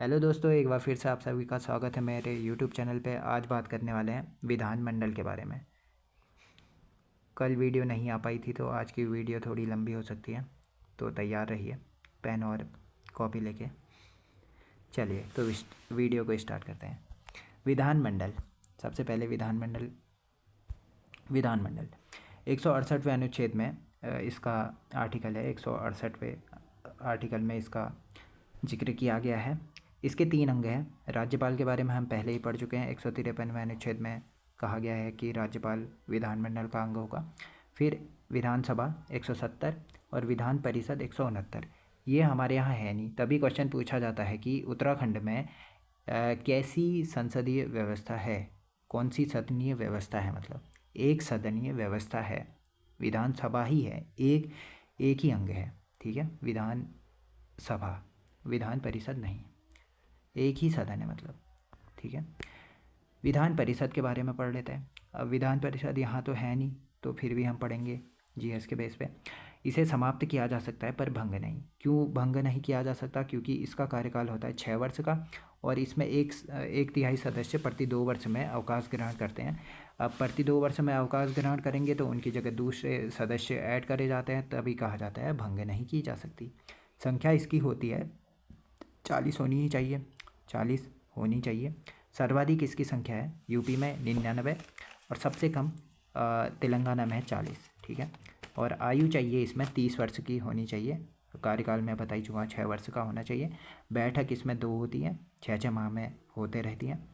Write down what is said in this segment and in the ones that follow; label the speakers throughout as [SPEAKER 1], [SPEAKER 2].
[SPEAKER 1] Hello दोस्तों, एक बार फिर से आप सभी का स्वागत है मेरे यूट्यूब चैनल पे। आज बात करने वाले हैं विधानमंडल के बारे में। कल वीडियो नहीं आ पाई थी तो आज की वीडियो थोड़ी लंबी हो सकती है, तो तैयार रहिए पेन और कॉपी लेके। चलिए तो इस वीडियो को स्टार्ट करते हैं। विधानमंडल। सबसे पहले विधानमंडल विधानमंडल 168वें अनुच्छेद में इसका आर्टिकल है। 168वें आर्टिकल में इसका जिक्र किया गया है। इसके 3 अंग हैं। राज्यपाल के बारे में हम पहले ही पढ़ चुके हैं। 153वें अनुच्छेद में कहा गया है कि राज्यपाल विधानमंडल का अंग होगा। फिर विधानसभा 170 और विधान परिषद 169। ये हमारे यहाँ है नहीं, तभी क्वेश्चन पूछा जाता है कि उत्तराखंड में कैसी संसदीय व्यवस्था है, कौन सी सदनीय व्यवस्था है। मतलब एक सदनीय व्यवस्था है, विधानसभा ही है, एक ही अंग है। ठीक है, विधानसभा, विधान परिषद नहीं, एक ही सदन है मतलब। ठीक है, विधान परिषद के बारे में पढ़ लेते हैं। अब विधान परिषद यहाँ तो है नहीं, तो फिर भी हम पढ़ेंगे जीएस के बेस पे। इसे समाप्त किया जा सकता है पर भंग नहीं। क्यों भंग नहीं किया जा सकता? क्योंकि इसका कार्यकाल होता है 6 वर्ष का और इसमें एक तिहाई सदस्य प्रति 2 वर्ष में अवकाश ग्रहण करते हैं। अब प्रति 2 वर्ष में अवकाश ग्रहण करेंगे तो उनकी जगह दूसरे सदस्य ऐड करे जाते हैं, तभी कहा जाता है भंग नहीं की जा सकती। संख्या इसकी होती है 40 होनी ही चाहिए, 40 होनी चाहिए। सर्वाधिक इसकी संख्या है यूपी में 99 और सबसे कम तेलंगाना में है 40। ठीक है, और आयु चाहिए इसमें 30 वर्ष की होनी चाहिए। कार्यकाल में बता ही चुका, 6 वर्ष का होना चाहिए। बैठक इसमें 2 होती हैं, 6 माह में होते रहती हैं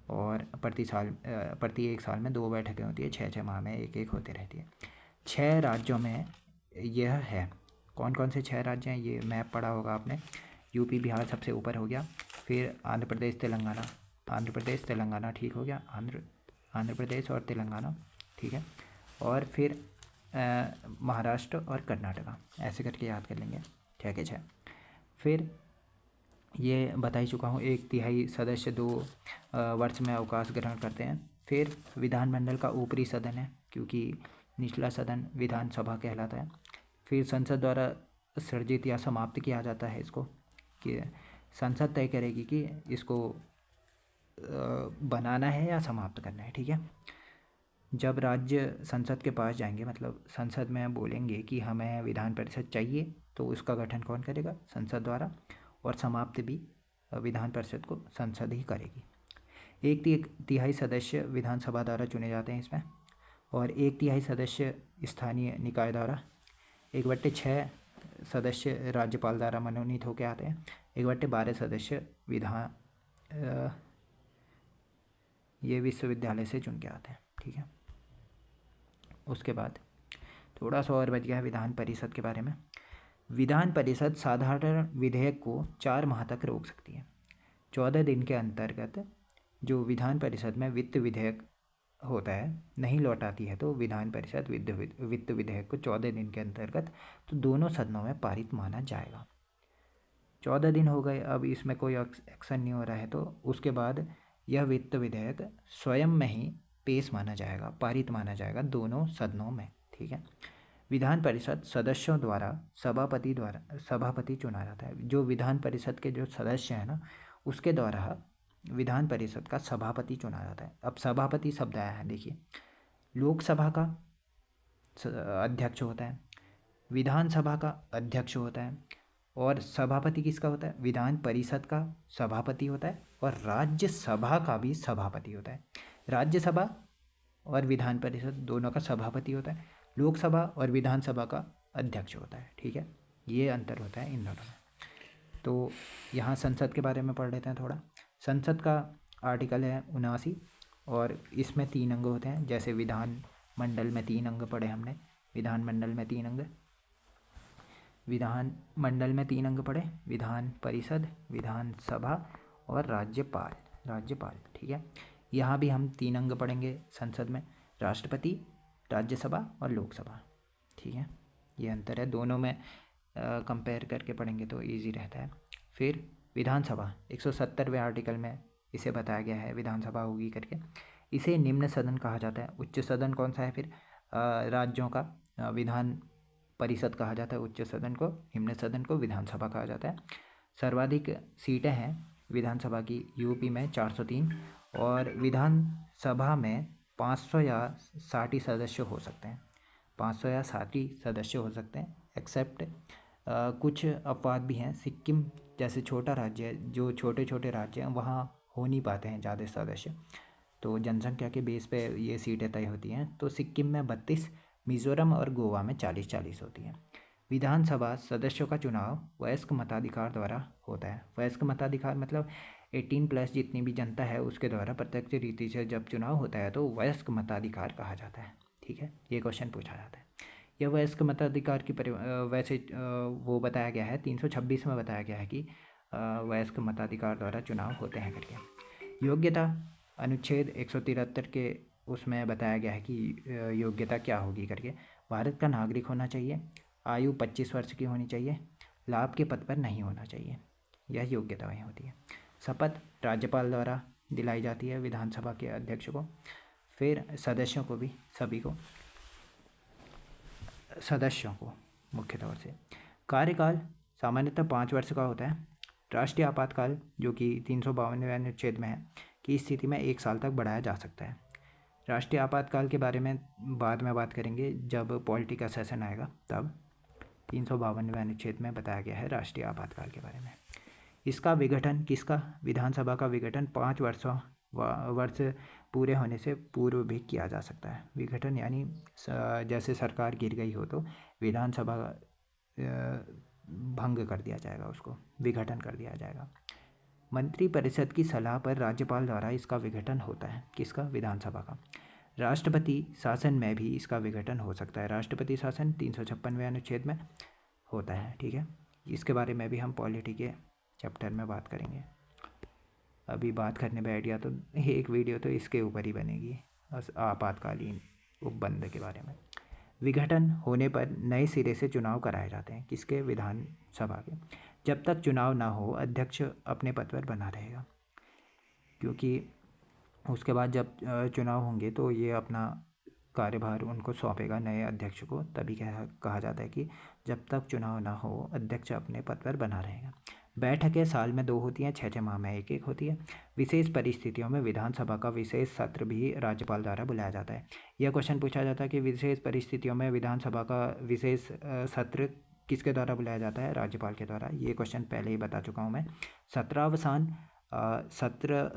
[SPEAKER 1] और प्रति 1 साल में 2 बैठकें होती है, 6 माह में एक होते रहती है। 6 राज्यों में यह है। कौन कौन से 6 राज्य हैं? ये मैप पढ़ा होगा आपने। यूपी बिहार सबसे ऊपर हो गया, फिर आंध्र प्रदेश तेलंगाना, ठीक हो गया। आंध्र प्रदेश और तेलंगाना, ठीक है। और फिर महाराष्ट्र और कर्नाटका, ऐसे करके याद कर लेंगे। 6 के 6। फिर ये बता ही चुका हूँ, 1/3 सदस्य 2 वर्ष में अवकाश ग्रहण करते हैं। फिर विधानमंडल का ऊपरी सदन है, क्योंकि निचला सदन विधानसभा कहलाता है। फिर संसद द्वारा सृजित या समाप्त किया जाता है इसको, कि संसद तय करेगी कि इसको बनाना है या समाप्त करना है। ठीक है, जब राज्य संसद के पास जाएंगे, मतलब संसद में बोलेंगे कि हमें विधान परिषद चाहिए, तो उसका गठन कौन करेगा? संसद द्वारा। और समाप्त भी विधान परिषद को संसद ही करेगी। 1/3 सदस्य विधानसभा द्वारा चुने जाते हैं इसमें, और 1/3 सदस्य स्थानीय निकाय द्वारा। 1/6 सदस्य राज्यपाल द्वारा मनोनीत होकर आते हैं। 1/12 सदस्य ये विश्वविद्यालय से चुन के आते हैं। ठीक है, उसके बाद थोड़ा सा और बच गया है विधान परिषद के बारे में। विधान परिषद साधारण विधेयक को 4 माह तक रोक सकती है। 14 दिन के अंतर्गत जो विधान परिषद में वित्त विधेयक होता है नहीं लौटाती है, तो विधान परिषद वित्त विधेयक को 14 दिन के अंतर्गत तो दोनों सदनों में पारित माना जाएगा। 14 दिन हो गए, अब इसमें कोई एक्शन नहीं हो रहा है, तो उसके बाद यह वित्त विधेयक स्वयं में ही पेश माना जाएगा, पारित माना जाएगा दोनों सदनों में। ठीक है, विधान परिषद सदस्यों द्वारा सभापति चुना जाता है। जो विधान परिषद के जो सदस्य हैं ना, उसके द्वारा विधान परिषद का सभापति चुना जाता है। अब सभापति शब्द आया है, देखिए, लोकसभा का अध्यक्ष होता है, विधानसभा का अध्यक्ष होता है, और सभापति किसका होता है? विधान परिषद का सभापति होता है, और राज्यसभा का भी सभापति होता है। राज्यसभा और विधान परिषद दोनों का सभापति होता है, लोकसभा और विधानसभा का अध्यक्ष होता है। ठीक है, ये अंतर होता है इन दोनों में। तो यहाँ संसद के बारे में पढ़ लेते हैं थोड़ा। संसद का आर्टिकल है 79 और इसमें 3 अंग होते हैं। जैसे विधानमंडल में 3 अंग पढ़े हमने, विधानमंडल में 3 अंग, विधानमंडल में 3 अंग पढ़े, विधान परिषद, विधानसभा और राज्यपाल। ठीक है, यहाँ भी हम 3 अंग पढ़ेंगे संसद में, राष्ट्रपति, राज्यसभा और लोकसभा। ठीक है, ये अंतर है दोनों में, कंपेयर करके पढ़ेंगे तो इजी रहता है। फिर विधानसभा 170वें आर्टिकल में इसे बताया गया है, विधानसभा होगी करके। इसे निम्न सदन कहा जाता है। उच्च सदन कौन सा है? फिर राज्यों का विधान परिषद कहा जाता है उच्च सदन को, निम्न सदन को विधानसभा कहा जाता है। सर्वाधिक सीटें हैं विधानसभा की यूपी में 403 और विधानसभा में 500 या 60 सदस्य हो सकते हैं, 500 या 60 सदस्य हो सकते हैं। एक्सेप्ट कुछ अपवाद भी हैं। सिक्किम जैसे छोटा राज्य है, जो छोटे छोटे राज्य हैं वहाँ हो नहीं पाते हैं ज़्यादा सदस्य, तो जनसंख्या के बेस पे ये सीटें तय होती हैं। तो सिक्किम में 32, मिज़ोरम और गोवा में 40-40 होती हैं। विधानसभा सदस्यों का चुनाव वयस्क मताधिकार द्वारा होता है। वयस्क मताधिकार मतलब 18+ जितनी भी जनता है उसके द्वारा प्रत्यक्ष रीति से जब चुनाव होता है तो वयस्क मताधिकार कहा जाता है। ठीक है, ये क्वेश्चन पूछा जाता है। यह वयस्क मताधिकार की वैसे वो बताया गया है 326 में बताया गया है कि वयस्क मताधिकार द्वारा चुनाव होते हैं करके। योग्यता अनुच्छेद 173 के उसमें बताया गया है कि योग्यता क्या होगी करके। भारत का नागरिक होना चाहिए, आयु 25 वर्ष की होनी चाहिए, लाभ के पद पर नहीं होना चाहिए, यह योग्यता वही होती है। शपथ राज्यपाल द्वारा दिलाई जाती है विधानसभा के अध्यक्ष को, फिर सदस्यों को भी, सभी को, सदस्यों को मुख्य तौर से। कार्यकाल सामान्यतः 5 वर्ष का होता है। राष्ट्रीय आपातकाल जो कि 352वें अनुच्छेद में है की स्थिति में 1 साल तक बढ़ाया जा सकता है। राष्ट्रीय आपातकाल के बारे में बाद में बात करेंगे जब पॉलिटी का सेशन आएगा, तब 352वें अनुच्छेद में बताया गया है राष्ट्रीय आपातकाल के बारे में। इसका विघटन किसका, विधानसभा का विघटन 5 वर्ष पूरे होने से पूर्व भी किया जा सकता है। विघटन यानी जैसे सरकार गिर गई हो तो विधानसभा भंग कर दिया जाएगा, उसको विघटन कर दिया जाएगा। मंत्रिपरिषद की सलाह पर राज्यपाल द्वारा इसका विघटन होता है। किसका, विधानसभा का। राष्ट्रपति शासन में भी इसका विघटन हो सकता है। राष्ट्रपति शासन 356वें अनुच्छेद में होता है। ठीक है, इसके बारे में भी हम पॉलिटी के चैप्टर में बात करेंगे। अभी बात करने बैठ तो एक वीडियो तो इसके ऊपर ही बनेगी, आपातकालीन उपबंध के बारे में। विघटन होने पर नए सिरे से चुनाव कराए जाते हैं। किसके, विधानसभा के। जब तक चुनाव ना हो अध्यक्ष अपने पद पर बना रहेगा, क्योंकि उसके बाद जब चुनाव होंगे तो ये अपना कार्यभार उनको सौंपेगा नए अध्यक्ष को, तभी कहा जाता है कि जब तक चुनाव ना हो अध्यक्ष अपने पद पर बना रहेगा। बैठकें साल में 2 होती हैं, 6 माह में एक होती है। विशेष परिस्थितियों में विधानसभा का विशेष सत्र भी राज्यपाल द्वारा बुलाया जाता है। यह क्वेश्चन पूछा जाता है कि विशेष परिस्थितियों में विधानसभा का विशेष सत्र किसके द्वारा बुलाया जाता है, राज्यपाल के द्वारा। ये क्वेश्चन पहले ही बता चुका हूँ मैं।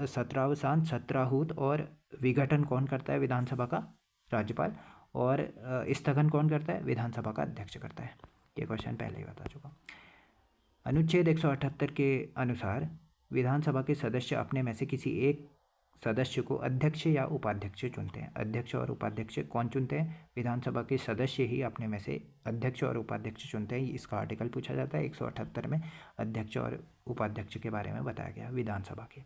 [SPEAKER 1] सत्रावसान, सत्राहूत और विघटन कौन करता है, विधानसभा का राज्यपाल, और स्थगन कौन करता है, विधानसभा का अध्यक्ष करता है। ये क्वेश्चन पहले ही बता चुका। अनुच्छेद 178 के अनुसार विधानसभा के सदस्य अपने में से किसी एक सदस्य को अध्यक्ष या उपाध्यक्ष चुनते हैं। अध्यक्ष और उपाध्यक्ष कौन चुनते हैं, विधानसभा के सदस्य ही अपने में से अध्यक्ष और उपाध्यक्ष चुनते हैं। इसका आर्टिकल पूछा जाता है 178 में, अध्यक्ष और उपाध्यक्ष के बारे में बताया गया विधानसभा के।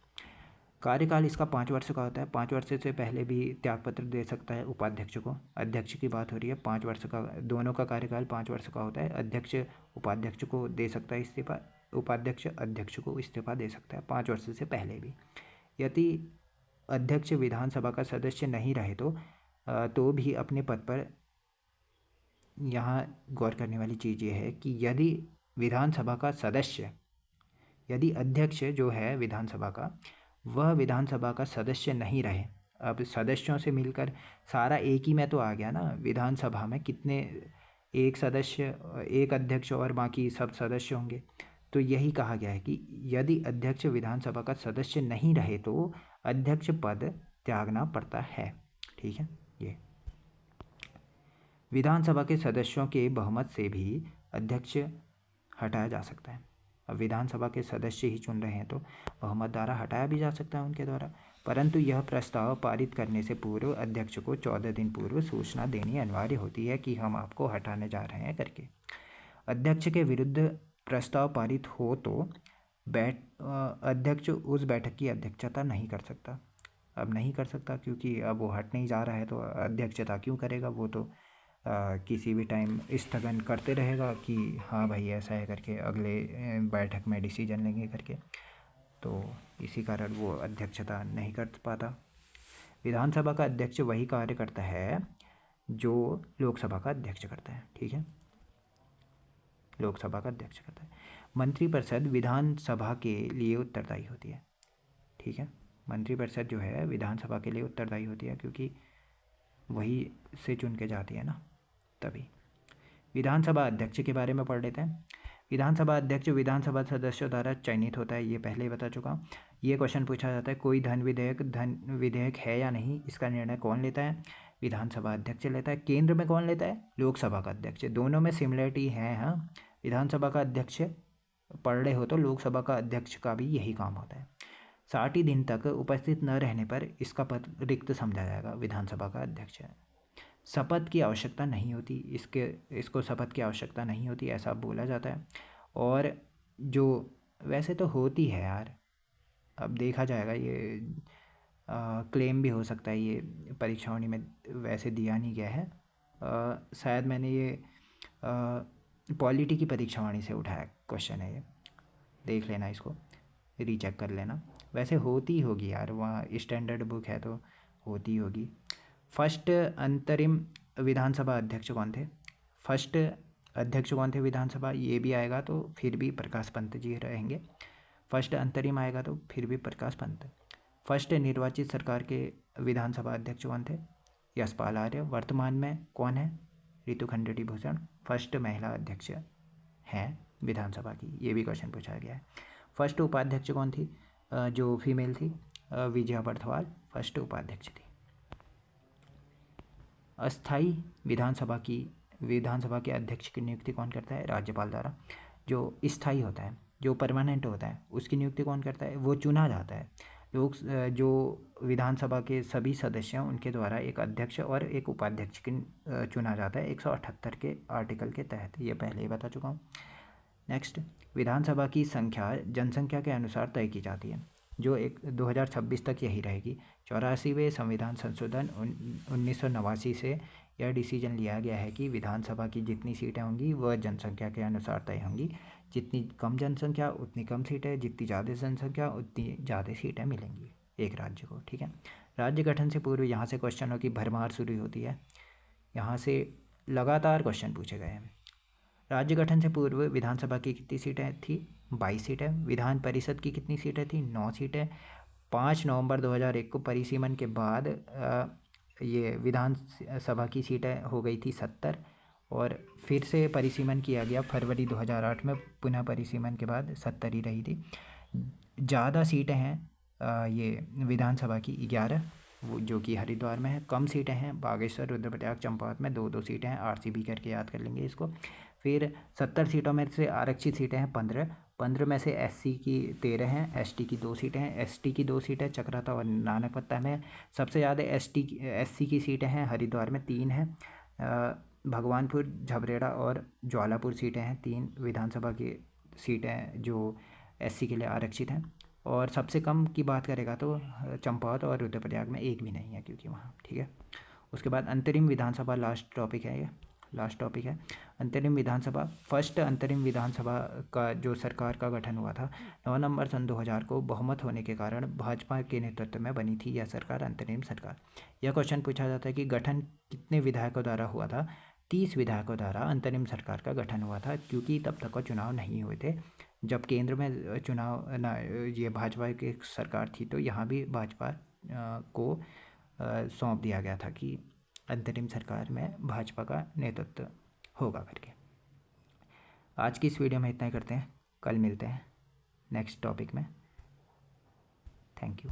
[SPEAKER 1] कार्यकाल इसका 5 वर्ष का होता है। 5 वर्ष से पहले भी त्यागपत्र दे सकता है उपाध्यक्ष को। अध्यक्ष की बात हो रही है, 5 वर्ष का, दोनों का कार्यकाल 5 वर्ष का होता है। अध्यक्ष उपाध्यक्ष को दे सकता है इस्तीफा, उपाध्यक्ष अध्यक्ष को इस्तीफा दे सकता है 5 वर्ष से पहले भी। यदि अध्यक्ष विधानसभा का सदस्य नहीं रहे तो भी अपने पद पर, यहाँ गौर करने वाली चीज़ ये है कि यदि विधानसभा का सदस्य, यदि अध्यक्ष जो है विधानसभा का, वह विधानसभा का सदस्य नहीं रहे, अब सदस्यों से मिलकर सारा एक ही में तो आ गया ना, विधानसभा में कितने, एक सदस्य, एक अध्यक्ष और बाकी सब सदस्य होंगे, तो यही कहा गया है कि यदि अध्यक्ष विधानसभा का सदस्य नहीं रहे तो अध्यक्ष पद त्यागना पड़ता है। ठीक है, ये विधानसभा के सदस्यों के बहुमत से भी अध्यक्ष हटाया जा सकता है। अब विधानसभा के सदस्य ही चुन रहे हैं तो बहुमत द्वारा हटाया भी जा सकता है उनके द्वारा, परंतु यह प्रस्ताव पारित करने से पूर्व अध्यक्ष को 14 दिन पूर्व सूचना देनी अनिवार्य होती है कि हम आपको हटाने जा रहे हैं करके। अध्यक्ष के विरुद्ध प्रस्ताव पारित हो तो अध्यक्ष उस बैठक की अध्यक्षता नहीं कर सकता। अब नहीं कर सकता क्योंकि अब वो हट नहीं जा रहा है तो अध्यक्षता क्यों करेगा, वो तो किसी भी टाइम स्थगन करते रहेगा कि हाँ भाई ऐसा है करके, अगले बैठक में डिसीजन लेंगे करके, तो इसी कारण वो अध्यक्षता नहीं कर पाता। विधानसभा का अध्यक्ष वही कार्य करता है जो लोकसभा का अध्यक्ष करता है। ठीक है, लोकसभा का अध्यक्ष करता है। मंत्रिपरिषद विधानसभा के लिए उत्तरदायी होती है। ठीक है, मंत्रिपरिषद जो है विधानसभा के लिए उत्तरदायी होती है, क्योंकि वही से चुन के जाती है ना, तभी। विधानसभा अध्यक्ष के बारे में पढ़ लेते हैं। विधानसभा अध्यक्ष विधानसभा सदस्यों द्वारा चयनित होता है, ये पहले ही बता चुका हूँ। ये क्वेश्चन पूछा जाता है, कोई धन विधेयक है या नहीं, इसका निर्णय कौन लेता है? विधानसभा अध्यक्ष लेता है। केंद्र में कौन लेता है? लोकसभा का अध्यक्ष। दोनों में सिमिलरिटी है। हाँ, विधानसभा का अध्यक्ष पढ़ रहे हो तो लोकसभा का अध्यक्ष का भी यही काम होता है। 60 दिन तक उपस्थित न रहने पर इसका पद रिक्त समझा जाएगा। विधानसभा का अध्यक्ष है। शपथ की आवश्यकता नहीं होती, इसको शपथ की आवश्यकता नहीं होती, ऐसा बोला जाता है। और जो वैसे तो होती है यार, अब देखा जाएगा, ये क्लेम भी हो सकता है, ये परीक्षाओं में वैसे दिया नहीं गया है। शायद मैंने ये पॉलिटी की परीक्षावाणी से उठाया क्वेश्चन है, ये देख लेना, इसको रीचेक कर लेना। वैसे होती होगी यार, वहाँ स्टैंडर्ड बुक है तो होती होगी। फर्स्ट अंतरिम विधानसभा अध्यक्ष कौन थे? फर्स्ट अध्यक्ष कौन थे विधानसभा? ये भी आएगा तो फिर भी प्रकाश पंत जी रहेंगे। फर्स्ट अंतरिम आएगा तो फिर भी प्रकाश पंत। फर्स्ट निर्वाचित सरकार के विधानसभा अध्यक्ष कौन थे? यशपाल आर्य। वर्तमान में कौन है? रितु खंडेडी भूषण फर्स्ट महिला अध्यक्ष हैं विधानसभा की, ये भी क्वेश्चन पूछा गया है। फर्स्ट उपाध्यक्ष कौन थी जो फीमेल थी? विजया बर्थवाल फर्स्ट उपाध्यक्ष थी। अस्थाई विधानसभा के अध्यक्ष की नियुक्ति कौन करता है? राज्यपाल द्वारा। जो स्थायी होता है, जो परमानेंट होता है, उसकी नियुक्ति कौन करता है? वो चुना जाता है। लोग जो विधानसभा के सभी सदस्य हैं उनके द्वारा एक अध्यक्ष और एक उपाध्यक्ष की चुना जाता है 178 के आर्टिकल के तहत, ये पहले ही बता चुका हूँ। नेक्स्ट, विधानसभा की संख्या जनसंख्या के अनुसार तय की जाती है, जो 2026 तक यही रहेगी। 84वें संविधान संशोधन 1989 से यह डिसीजन लिया गया है कि विधानसभा की जितनी सीटें होंगी वह जनसंख्या के अनुसार तय होंगी। जितनी कम जनसंख्या उतनी कम सीटें, जितनी ज़्यादा जनसंख्या उतनी ज़्यादा सीटें मिलेंगी एक राज्य को। ठीक है, राज्य गठन से पूर्व यहाँ से क्वेश्चनों की भरमार शुरू होती है, यहाँ से लगातार क्वेश्चन पूछे गए हैं। राज्य गठन से पूर्व विधानसभा की कितनी सीटें थी? 22 सीटें। विधान परिषद की कितनी सीटें थी? 9 सीटें। 5 नवंबर 2001 को परिसीमन के बाद ये विधानसभा की सीटें हो गई थी 70, और फिर से परिसीमन किया गया फरवरी 2008 में, पुनः परिसीमन के बाद 70 ही रही थी। ज़्यादा सीटें हैं ये विधानसभा की 11, वो जो कि हरिद्वार में है। कम सीटें हैं बागेश्वर, रुद्रप्रयाग, चंपावत में 2-2 सीटें हैं, RCB करके याद कर लेंगे इसको। फिर 70 सीटों में से आरक्षित सीटें हैं 15 में से SC की 13 हैं, ST की 2 सीटें हैं। ST की 2 सीटें चक्राता और नानकपत्ता में। सबसे ज़्यादा SC की सीटें हैं हरिद्वार में 3 हैं। भगवानपुर, झबरेड़ा और ज्वालापुर सीटें हैं 3 विधानसभा की सीटें जो SC के लिए आरक्षित हैं। और सबसे कम की बात करेगा तो चंपावत और रुद्रप्रयाग में 1 भी नहीं है, क्योंकि वहाँ। ठीक है, उसके बाद अंतरिम विधानसभा लास्ट टॉपिक है, ये लास्ट टॉपिक है अंतरिम विधानसभा। फर्स्ट अंतरिम विधानसभा का जो सरकार का गठन हुआ था 9 नवंबर सन 2000 को, बहुमत होने के कारण भाजपा के नेतृत्व में बनी थी यह सरकार, अंतरिम सरकार। यह क्वेश्चन पूछा जाता है कि गठन कितने विधायकों द्वारा हुआ था? 30 विधायकों द्वारा अंतरिम सरकार का गठन हुआ था, क्योंकि तब तक चुनाव नहीं हुए थे। जब केंद्र में चुनाव ये भाजपा की सरकार थी तो यहाँ भी भाजपा को सौंप दिया गया था कि अंतरिम सरकार में भाजपा का नेतृत्व होगा करके। आज की इस वीडियो में इतना ही करते हैं, कल मिलते हैं नेक्स्ट टॉपिक में। Thank you.